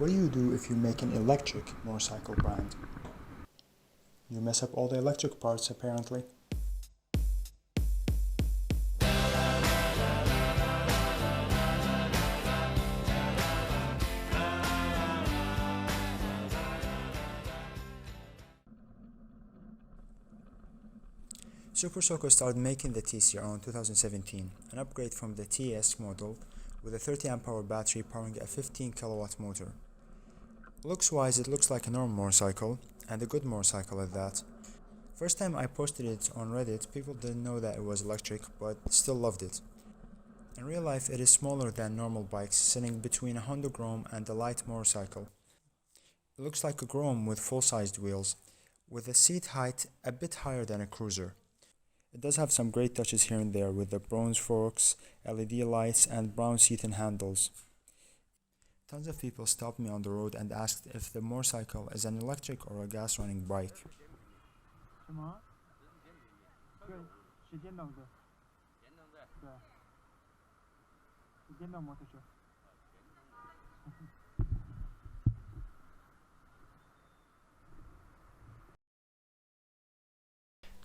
What do you do if you make an electric motorcycle brand? You mess up all the electric parts apparently. Soco started making the TC around 2017, an upgrade from the TS model with a 30 amp hour battery powering a 15 kilowatt motor. Looks wise, it looks like a normal motorcycle, and a good motorcycle at that. First time I posted it on Reddit, people didn't know that it was electric, but still loved it. In real life, it is smaller than normal bikes, sitting between a Honda Grom and a light motorcycle. It looks like a Grom with full-sized wheels, with a seat height a bit higher than a cruiser. It does have some great touches here and there with the bronze forks, LED lights and brown seat and handles. Tons of people stopped me on the road and asked if the motorcycle is an electric or a gas running bike.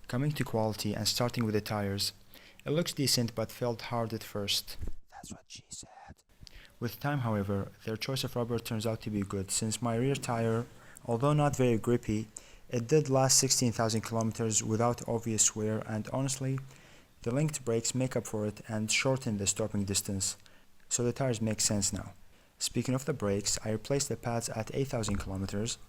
Coming to quality and starting with the tires, it looks decent but felt hard at first. That's what she said. With time, however, their choice of rubber turns out to be good, since my rear tire, although not very grippy, it did last 16,000 kilometers without obvious wear, and honestly, the linked brakes make up for it and shorten the stopping distance, so the tires make sense now. Speaking of the brakes, I replaced the pads at 8,000 kilometers,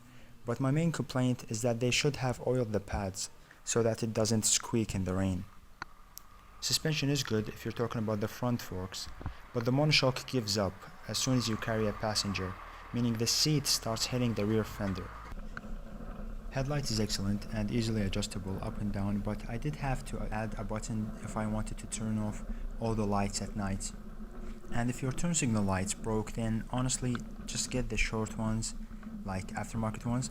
but my main complaint is that they should have oiled the pads, so that it doesn't squeak in the rain. Suspension is good if you're talking about the front forks, but the monoshock gives up as soon as you carry a passenger, meaning the seat starts hitting the rear fender. Headlight is excellent and easily adjustable up and down, but I did have to add a button if I wanted to turn off all the lights at night. And if your turn signal lights broke, then honestly just get the short ones, like aftermarket ones,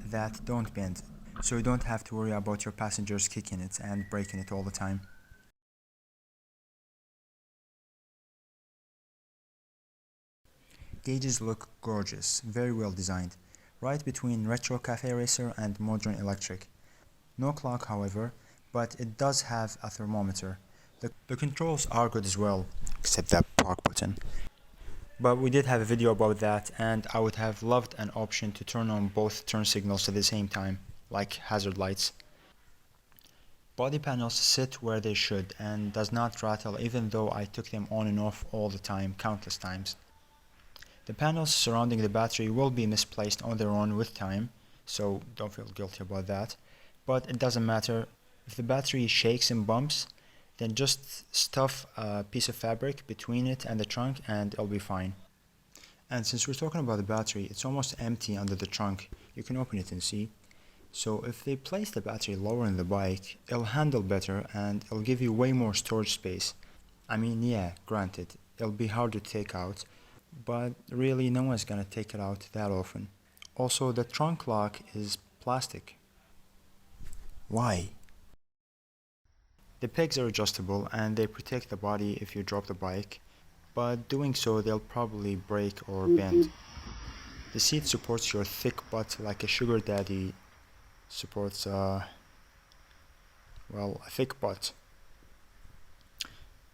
that don't bend, so you don't have to worry about your passengers kicking it and breaking it all the time. Gauges look gorgeous, very well designed, right between retro cafe racer and modern electric. No clock however, but it does have a thermometer. The controls are good as well, except that park button. But we did have a video about that, and I would have loved an option to turn on both turn signals at the same time, like hazard lights. Body panels sit where they should and does not rattle, even though I took them on and off all the time, countless times. The panels surrounding the battery will be misplaced on their own with time, so don't feel guilty about that. But it doesn't matter. If the battery shakes and bumps, then just stuff a piece of fabric between it and the trunk and it'll be fine. And since we're talking about the battery, it's almost empty under the trunk. You can open it and see. So if they place the battery lower in the bike, it'll handle better and it'll give you way more storage space. I mean, yeah, granted, it'll be hard to take out, but really no one's gonna take it out that often. Also, the trunk lock is plastic. Why? The pegs are adjustable and they protect the body if you drop the bike, but doing so they'll probably break or bend. The seat supports your thick butt like a sugar daddy supports a thick butt.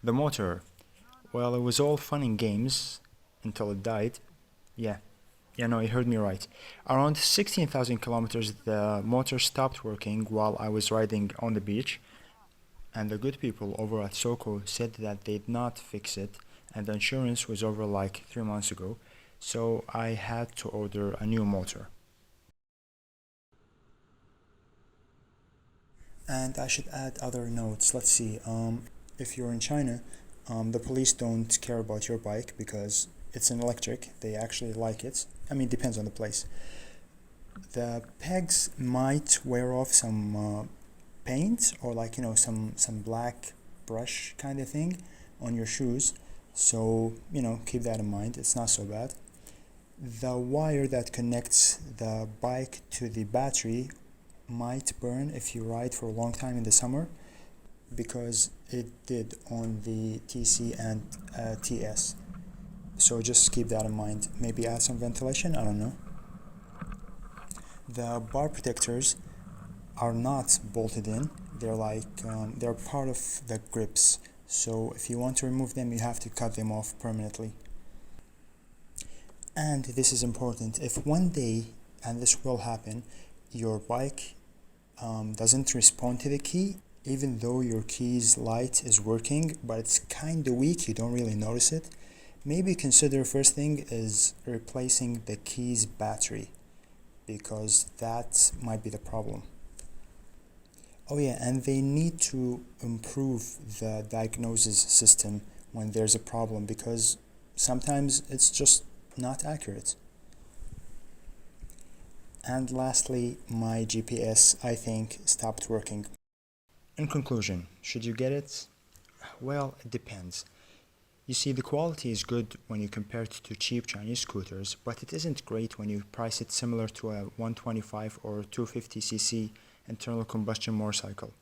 The motor, well, it was all fun and games until it died. Yeah, no, you heard me right. Around 16,000 kilometers the motor stopped working while I was riding on the beach, and the good people over at Soco said that they'd not fix it, and the insurance was over like 3 months ago, so I had to order a new motor. And I should add other notes. Let's see, if you're in China, the police don't care about your bike because it's an electric. They actually like it. I mean, depends on the place. The pegs might wear off some paint or like, some black brush kind of thing on your shoes. So, keep that in mind. It's not so bad. The wire that connects the bike to the battery might burn if you ride for a long time in the summer, because it did on the TC and TS. So just keep that in mind. Maybe add some ventilation, I don't know. The bar protectors are not bolted in. They're part of the grips. So if you want to remove them, you have to cut them off permanently. And this is important. If one day, and this will happen, your bike doesn't respond to the key, even though your key's light is working, but it's kind of weak, you don't really notice it, maybe consider first thing is replacing the key's battery, because that might be the problem. Oh yeah, and they need to improve the diagnosis system when there's a problem, because sometimes it's just not accurate. And lastly, my GPS, I think, stopped working. In conclusion, should you get it? Well, it depends. You see, the quality is good when you compare it to cheap Chinese scooters, but it isn't great when you price it similar to a 125 or 250cc internal combustion motorcycle.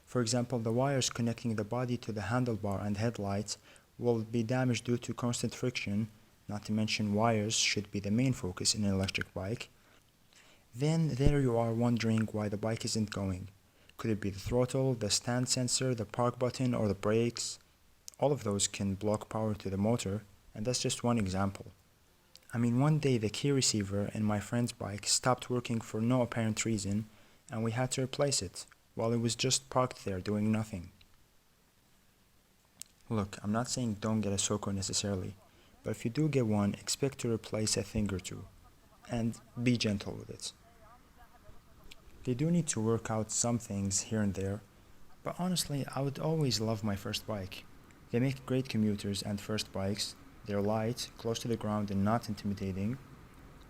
For example, the wires connecting the body to the handlebar and headlights will be damaged due to constant friction, not to mention wires should be the main focus in an electric bike. Then there you are wondering why the bike isn't going. Could it be the throttle, the stand sensor, the park button, or the brakes? All of those can block power to the motor, and that's just one example. I mean, one day the key receiver in my friend's bike stopped working for no apparent reason, and we had to replace it, while it was just parked there doing nothing. Look, I'm not saying don't get a Soco necessarily, but if you do get one, expect to replace a thing or two, and be gentle with it. They do need to work out some things here and there, but honestly, I would always love my first bike. They make great commuters and first bikes. They're light, close to the ground, and not intimidating.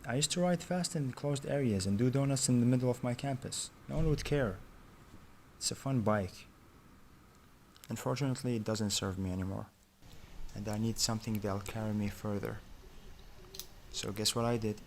I used to ride fast in closed areas and do donuts in the middle of my campus. No one would care. It's a fun bike. Unfortunately, it doesn't serve me anymore, and I need something that'll carry me further. So guess what I did?